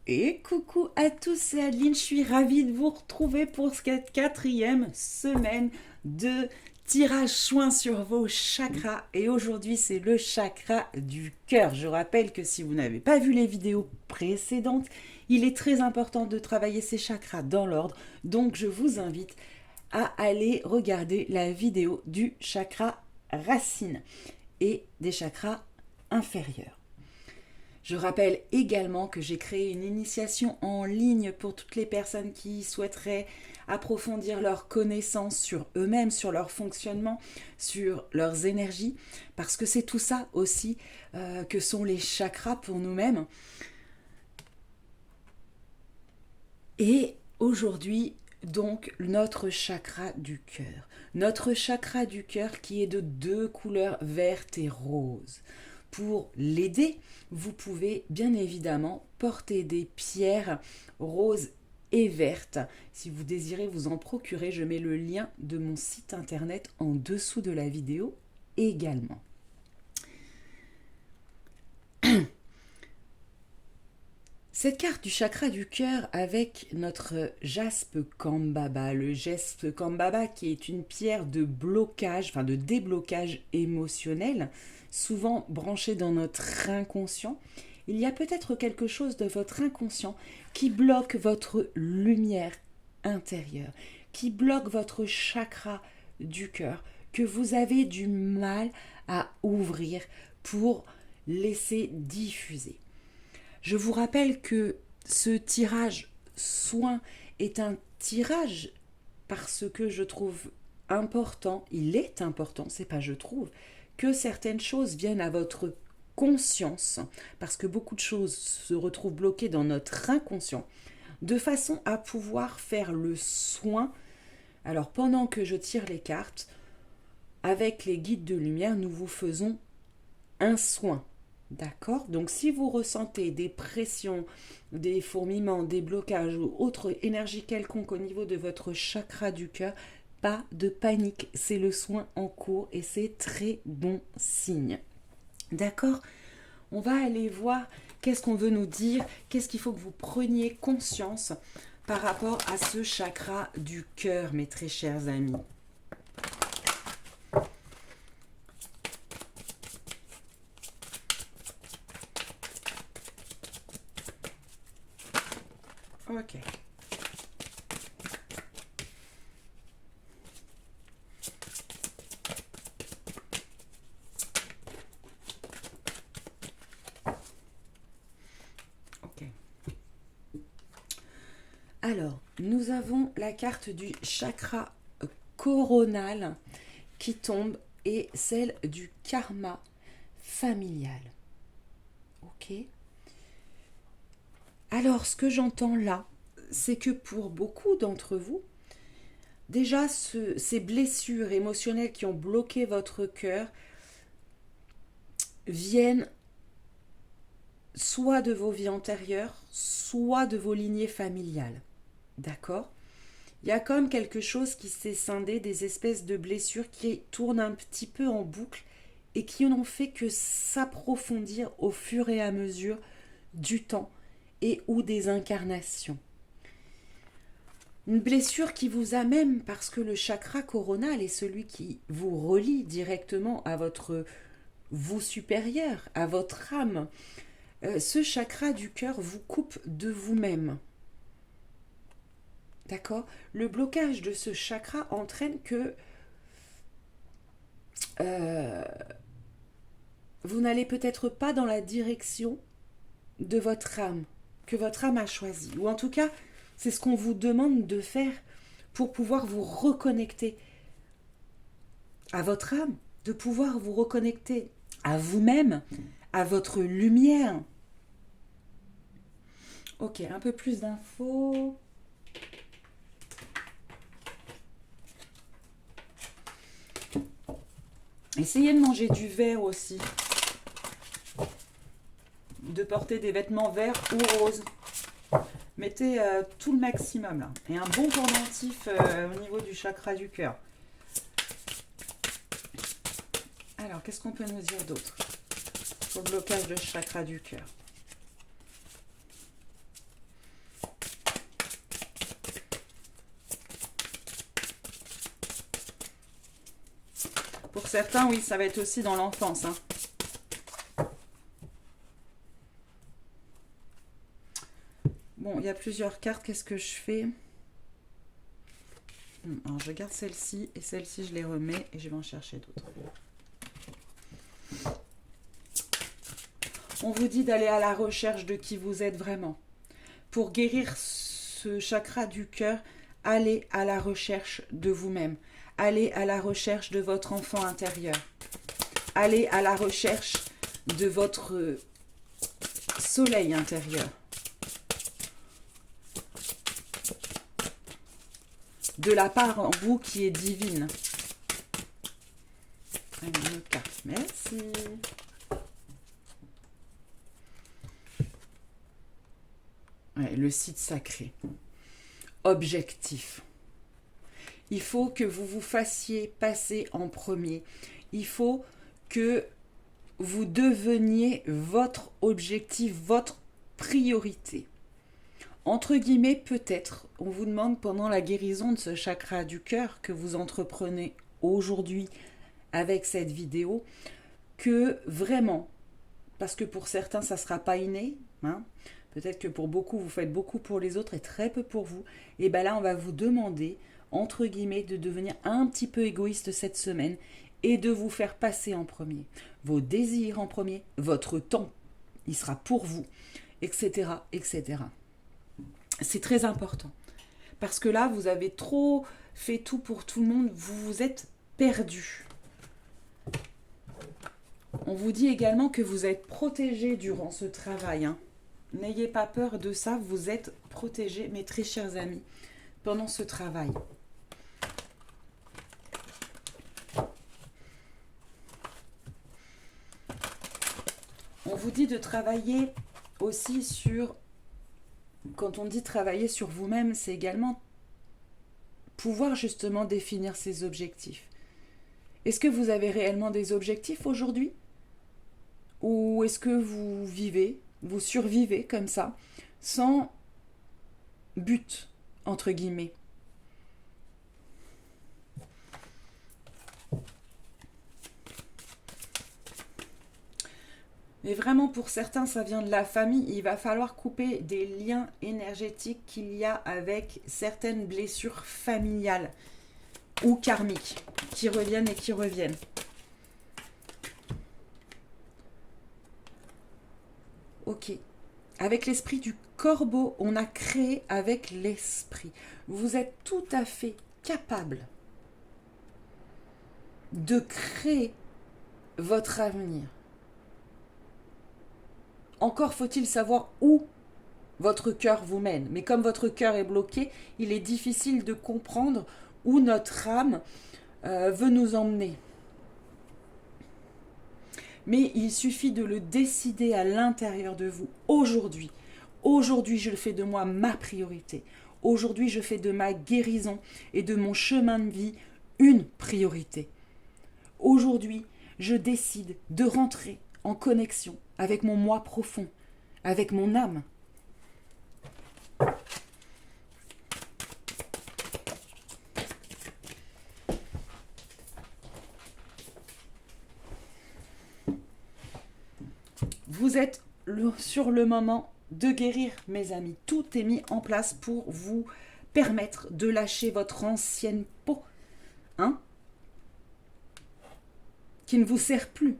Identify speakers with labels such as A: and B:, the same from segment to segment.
A: Et coucou à tous, c'est Adeline, je suis ravie de vous retrouver pour cette quatrième semaine de tirage soin sur vos chakras. Et aujourd'hui, c'est le chakra du cœur. Je rappelle que si vous n'avez pas vu les vidéos précédentes, il est très important de travailler ces chakras dans l'ordre. Donc, je vous invite à aller regarder la vidéo du chakra racine et des chakras inférieurs. Je rappelle également que j'ai créé une initiation en ligne pour toutes les personnes qui souhaiteraient approfondir leurs connaissances sur eux-mêmes, sur leur fonctionnement, sur leurs énergies, parce que c'est tout ça aussi que sont les chakras pour nous-mêmes. Et aujourd'hui, donc, notre chakra du cœur. Notre chakra du cœur qui est de deux couleurs vertes et roses. Pour l'aider, vous pouvez bien évidemment porter des pierres roses et vertes. Si vous désirez vous en procurer, je mets le lien de mon site internet en dessous de la vidéo également. Cette carte du chakra du cœur avec notre jaspe Kambaba, le jaspe Kambaba qui est une pierre de blocage, enfin de déblocage émotionnel, souvent branchée dans notre inconscient. Il y a peut-être quelque chose de votre inconscient qui bloque votre lumière intérieure, qui bloque votre chakra du cœur, que vous avez du mal à ouvrir pour laisser diffuser. Je vous rappelle que ce tirage soin est un tirage parce que je trouve important, il est important, c'est pas je trouve, que certaines choses viennent à votre conscience, parce que beaucoup de choses se retrouvent bloquées dans notre inconscient, de façon à pouvoir faire le soin. Alors pendant que je tire les cartes, avec les guides de lumière, nous vous faisons un soin. D'accord? Donc si vous ressentez des pressions, des fourmillements, des blocages ou autre énergie quelconque au niveau de votre chakra du cœur, pas de panique, c'est le soin en cours et c'est très bon signe. D'accord? On va aller voir qu'est-ce qu'on veut nous dire, qu'est-ce qu'il faut que vous preniez conscience par rapport à ce chakra du cœur, mes très chers amis. Ok. Ok. Alors, nous avons la carte du chakra coronal qui tombe et celle du karma familial. Ok. Alors, ce que j'entends là, c'est que pour beaucoup d'entre vous, déjà ces blessures émotionnelles qui ont bloqué votre cœur viennent soit de vos vies antérieures, soit de vos lignées familiales. D'accord? Il y a comme quelque chose qui s'est scindé, des espèces de blessures qui tournent un petit peu en boucle et qui n'ont fait que s'approfondir au fur et à mesure du temps et ou des incarnations. Une blessure qui vous a même, parce que le chakra coronal est celui qui vous relie directement à votre vous supérieur, à votre âme. Ce chakra du cœur vous coupe de vous-même. D'accord? Le blocage de ce chakra entraîne que vous n'allez peut-être pas dans la direction de votre âme, que votre âme a choisie. Ou en tout cas, c'est ce qu'on vous demande de faire pour pouvoir vous reconnecter à votre âme, de pouvoir vous reconnecter à vous-même, à votre lumière. Ok, un peu plus d'infos. Essayez de manger du vert aussi. De porter des vêtements verts ou roses. Mettez tout le maximum là. Et un bon pendentif au niveau du chakra du cœur. Alors, qu'est-ce qu'on peut nous dire d'autre pour le blocage de chakra du cœur? Pour certains, oui, ça va être aussi dans l'enfance. Hein. Bon, il y a plusieurs cartes. Qu'est-ce que je fais? Alors, je garde celle-ci et celle-ci, je les remets et je vais en chercher d'autres. On vous dit d'aller à la recherche de qui vous êtes vraiment. Pour guérir ce chakra du cœur, allez à la recherche de vous-même. Allez à la recherche de votre enfant intérieur. Allez à la recherche de votre soleil intérieur. De la part en vous qui est divine. Une carte, merci. Ouais, le site sacré. Objectif. Il faut que vous vous fassiez passer en premier. Il faut que vous deveniez votre objectif, votre priorité. Entre guillemets, peut-être, on vous demande pendant la guérison de ce chakra du cœur que vous entreprenez aujourd'hui avec cette vidéo, que vraiment, parce que pour certains, ça ne sera pas inné, hein, peut-être que pour beaucoup, vous faites beaucoup pour les autres et très peu pour vous, et bien là, on va vous demander, entre guillemets, de devenir un petit peu égoïste cette semaine et de vous faire passer en premier. Vos désirs en premier, votre temps, il sera pour vous, etc., etc. C'est très important. Parce que là, vous avez trop fait tout pour tout le monde, vous vous êtes perdu. On vous dit également que vous êtes protégé durant ce travail. Hein. N'ayez pas peur de ça, vous êtes protégés, mes très chers amis, pendant ce travail. On vous dit de travailler aussi sur... Quand on dit travailler sur vous-même, c'est également pouvoir justement définir ses objectifs. Est-ce que vous avez réellement des objectifs aujourd'hui? Ou est-ce que vous vivez, vous survivez comme ça, sans but, entre guillemets? Mais vraiment, pour certains, ça vient de la famille. Il va falloir couper des liens énergétiques qu'il y a avec certaines blessures familiales ou karmiques qui reviennent et qui reviennent. Ok. Avec l'esprit du corbeau, on a créé avec l'esprit. Vous êtes tout à fait capable de créer votre avenir. Encore faut-il savoir où votre cœur vous mène. Mais comme votre cœur est bloqué, il est difficile de comprendre où notre âme veut nous emmener. Mais il suffit de le décider à l'intérieur de vous aujourd'hui. Aujourd'hui, je fais de moi ma priorité. Aujourd'hui, je fais de ma guérison et de mon chemin de vie une priorité. Aujourd'hui, je décide de rentrer en connexion avec mon moi profond, avec mon âme. Vous êtes sur le moment de guérir, mes amis. Tout est mis en place pour vous permettre de lâcher votre ancienne peau, hein, qui ne vous sert plus.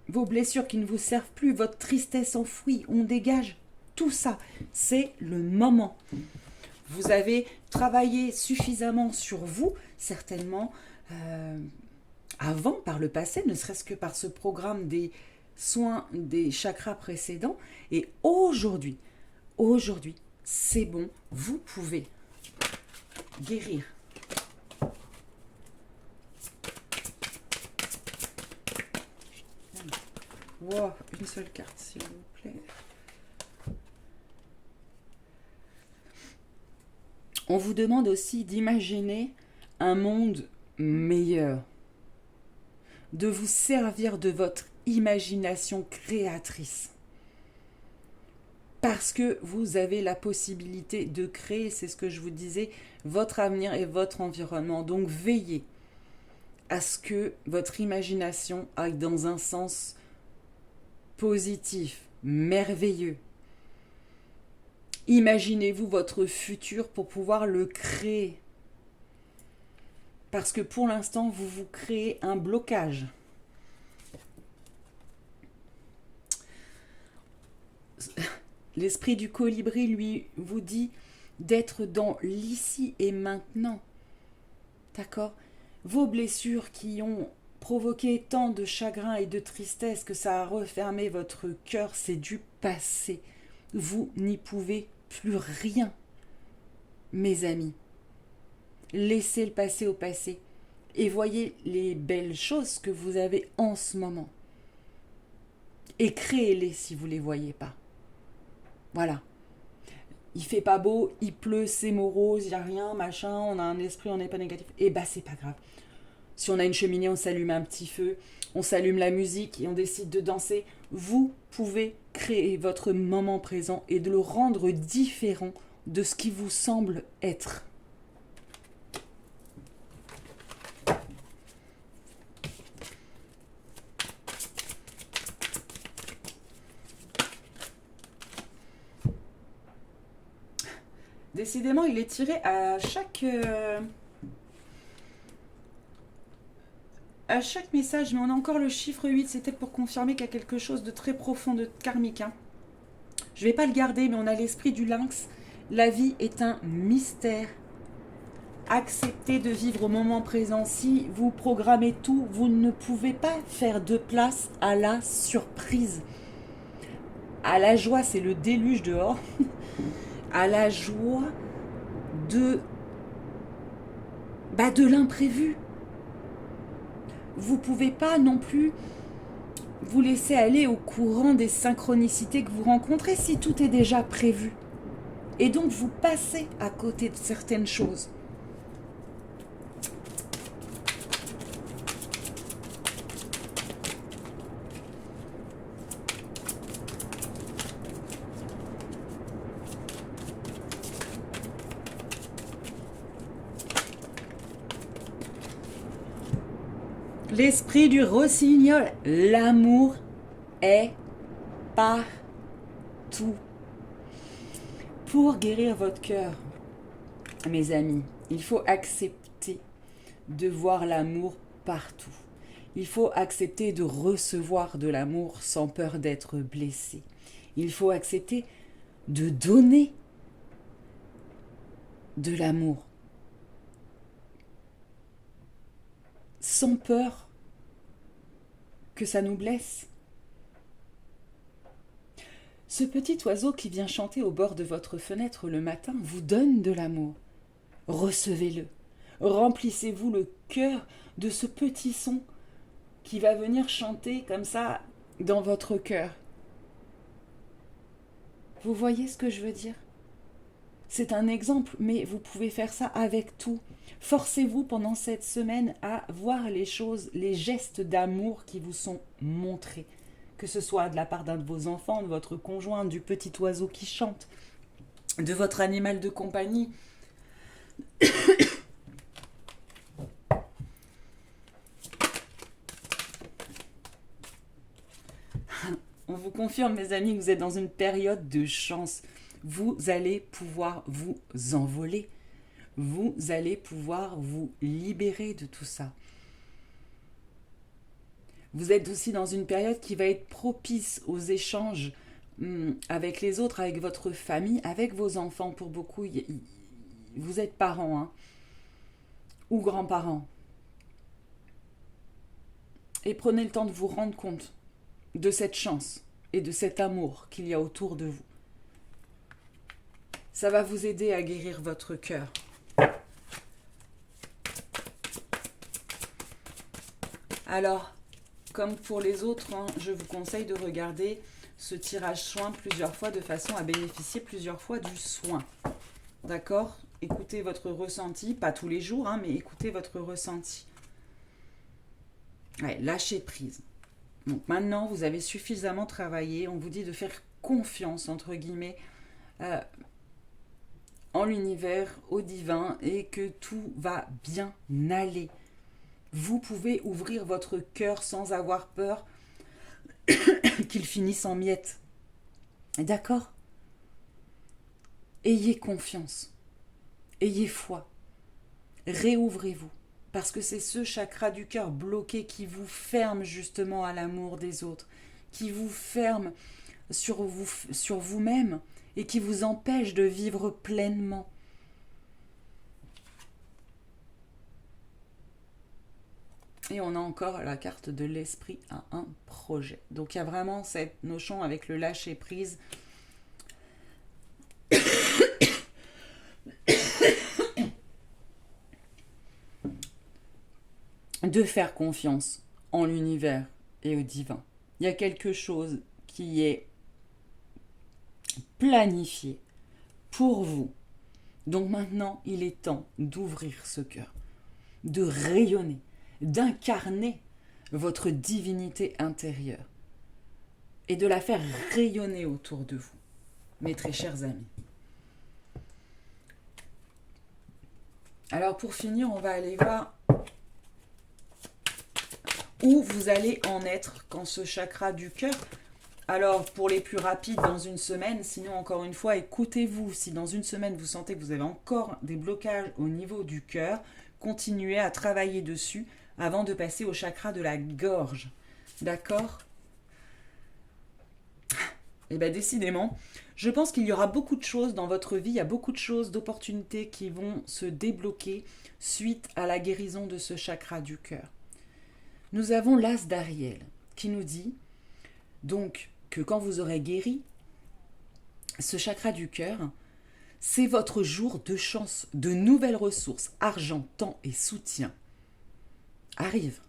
A: Vos blessures qui ne vous servent plus, votre tristesse enfouie, on dégage tout ça. C'est le moment. Vous avez travaillé suffisamment sur vous, certainement, avant, par le passé, ne serait-ce que par ce programme des soins des chakras précédents. Et aujourd'hui, c'est bon, vous pouvez guérir. Wow, une seule carte, s'il vous plaît. On vous demande aussi d'imaginer un monde meilleur, de vous servir de votre imagination créatrice. Parce que vous avez la possibilité de créer, c'est ce que je vous disais, votre avenir et votre environnement. Donc veillez à ce que votre imagination aille dans un sens positif, merveilleux. Imaginez-vous votre futur pour pouvoir le créer. Parce que pour l'instant, vous vous créez un blocage. L'esprit du colibri, lui, vous dit d'être dans l'ici et maintenant. D'accord ? Vos blessures qui ont provoqué tant de chagrin et de tristesse que ça a refermé votre cœur, c'est du passé. Vous n'y pouvez plus rien, mes amis. Laissez le passé au passé et voyez les belles choses que vous avez en ce moment. Et créez-les si vous ne les voyez pas. Voilà. Il fait pas beau, il pleut, c'est morose, il n'y a rien, machin, on a un esprit, on n'est pas négatif. Eh ben, c'est pas grave. Si on a une cheminée, on s'allume un petit feu, on s'allume la musique et on décide de danser. Vous pouvez créer votre moment présent et de le rendre différent de ce qui vous semble être. Décidément, il est tiré à chaque message, mais on a encore le chiffre 8, c'était pour confirmer qu'il y a quelque chose de très profond, de karmique. Hein. Je ne vais pas le garder, mais on a l'esprit du lynx. La vie est un mystère. Acceptez de vivre au moment présent. Si vous programmez tout, vous ne pouvez pas faire de place à la surprise. À la joie, c'est le déluge dehors. À la joie de l'imprévu. Vous ne pouvez pas non plus vous laisser aller au courant des synchronicités que vous rencontrez si tout est déjà prévu. Et donc vous passez à côté de certaines choses. L'esprit du rossignol, l'amour est partout. Pour guérir votre cœur, mes amis, il faut accepter de voir l'amour partout. Il faut accepter de recevoir de l'amour sans peur d'être blessé. Il faut accepter de donner de l'amour sans peur que ça nous blesse. Ce petit oiseau qui vient chanter au bord de votre fenêtre le matin vous donne de l'amour. Recevez-le. Remplissez-vous le cœur de ce petit son qui va venir chanter comme ça dans votre cœur. Vous voyez ce que je veux dire ? C'est un exemple, mais vous pouvez faire ça avec tout. Forcez-vous pendant cette semaine à voir les choses, les gestes d'amour qui vous sont montrés. Que ce soit de la part d'un de vos enfants, de votre conjoint, du petit oiseau qui chante, de votre animal de compagnie. On vous confirme, mes amis, que vous êtes dans une période de chance. Vous allez pouvoir vous envoler. Vous allez pouvoir vous libérer de tout ça. Vous êtes aussi dans une période qui va être propice aux échanges avec les autres, avec votre famille, avec vos enfants. Pour beaucoup, vous êtes parents hein, ou grands-parents. Et prenez le temps de vous rendre compte de cette chance et de cet amour qu'il y a autour de vous. Ça va vous aider à guérir votre cœur. Alors, comme pour les autres, hein, je vous conseille de regarder ce tirage soin plusieurs fois de façon à bénéficier plusieurs fois du soin. D'accord ? Écoutez votre ressenti, pas tous les jours, hein, mais écoutez votre ressenti. Ouais, lâchez prise. Donc maintenant, vous avez suffisamment travaillé. On vous dit de faire confiance, entre guillemets, en l'univers, au divin, et que tout va bien aller. Vous pouvez ouvrir votre cœur sans avoir peur qu'il finisse en miettes. D'accord? Ayez confiance. Ayez foi. Réouvrez-vous. Parce que c'est ce chakra du cœur bloqué qui vous ferme justement à l'amour des autres, qui vous ferme sur vous-même et qui vous empêche de vivre pleinement. Et on a encore la carte de l'esprit à un projet. Donc il y a vraiment cette notion avec le lâcher-prise de faire confiance en l'univers et au divin. Il y a quelque chose qui est planifié pour vous. Donc maintenant, il est temps d'ouvrir ce cœur, de rayonner, d'incarner votre divinité intérieure et de la faire rayonner autour de vous, mes très chers amis. Alors pour finir, on va aller voir où vous allez en être quand ce chakra du cœur. Alors pour les plus rapides, dans une semaine, sinon encore une fois, écoutez-vous. Si dans une semaine vous sentez que vous avez encore des blocages au niveau du cœur, continuez à travailler dessus avant de passer au chakra de la gorge. D'accord ? Et bien décidément, je pense qu'il y aura beaucoup de choses dans votre vie, il y a beaucoup de choses, d'opportunités qui vont se débloquer suite à la guérison de ce chakra du cœur. Nous avons l'as d'Ariel qui nous dit donc que quand vous aurez guéri ce chakra du cœur, c'est votre jour de chance, de nouvelles ressources, argent, temps et soutien arrivent.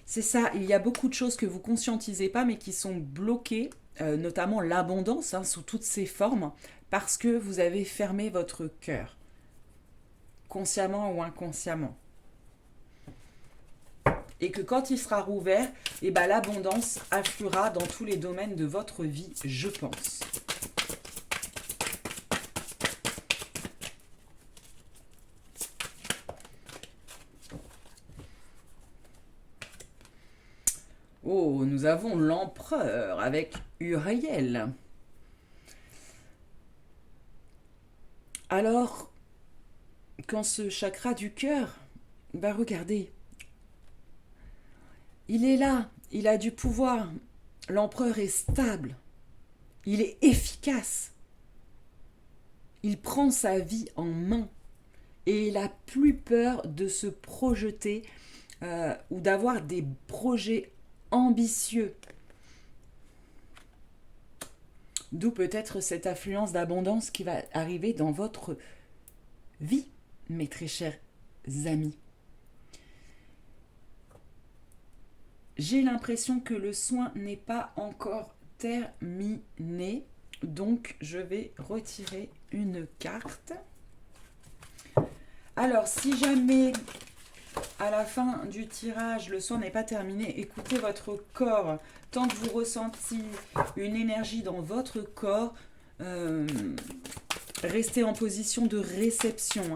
A: C'est ça, il y a beaucoup de choses que vous ne conscientisez pas mais qui sont bloquées, notamment l'abondance sous toutes ses formes, parce que vous avez fermé votre cœur, consciemment ou inconsciemment. Et que quand il sera rouvert, eh ben, l'abondance affluera dans tous les domaines de votre vie, je pense. Oh, nous avons l'empereur avec Uriel. Alors, quand ce chakra du cœur, regardez, il est là, il a du pouvoir. L'empereur est stable, il est efficace. Il prend sa vie en main et il n'a plus peur de se projeter ou d'avoir des projets ambitieux. D'où peut-être cette affluence d'abondance qui va arriver dans votre vie, mes très chers amis. J'ai l'impression que le soin n'est pas encore terminé, donc je vais retirer une carte. Alors, si jamais à la fin du tirage, le soin n'est pas terminé, écoutez votre corps. Tant que vous ressentez une énergie dans votre corps, restez en position de réception.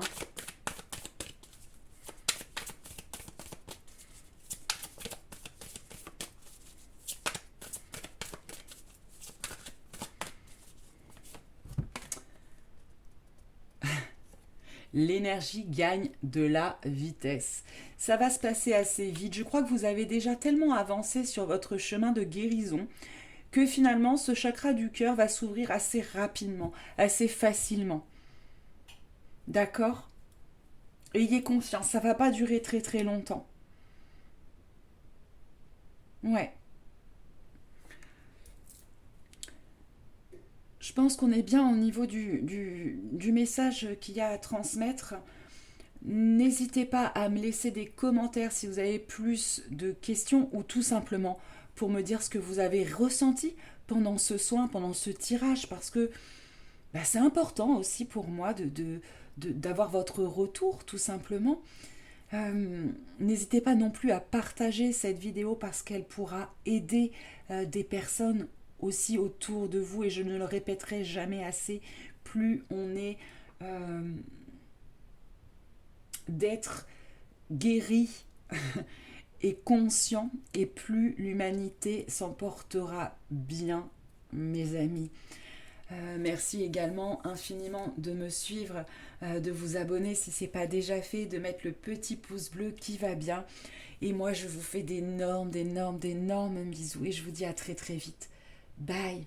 A: L'énergie gagne de la vitesse. Ça va se passer assez vite. Je crois que vous avez déjà tellement avancé sur votre chemin de guérison que finalement ce chakra du cœur va s'ouvrir assez rapidement, assez facilement. D'accord ? Ayez confiance, ça va pas durer très très longtemps. Ouais. Je pense qu'on est bien au niveau du message qu'il y a à transmettre. N'hésitez pas à me laisser des commentaires si vous avez plus de questions ou tout simplement pour me dire ce que vous avez ressenti pendant ce soin, pendant ce tirage, parce que c'est important aussi pour moi d'avoir votre retour tout simplement. N'hésitez pas non plus à partager cette vidéo parce qu'elle pourra aider des personnes aussi autour de vous, et je ne le répéterai jamais assez, plus on est d'être guéri et conscient, et plus l'humanité s'en portera bien, mes amis. Merci également infiniment de me suivre, de vous abonner si ce n'est pas déjà fait, de mettre le petit pouce bleu qui va bien. Et moi, je vous fais d'énormes bisous et je vous dis à très très vite. Bye.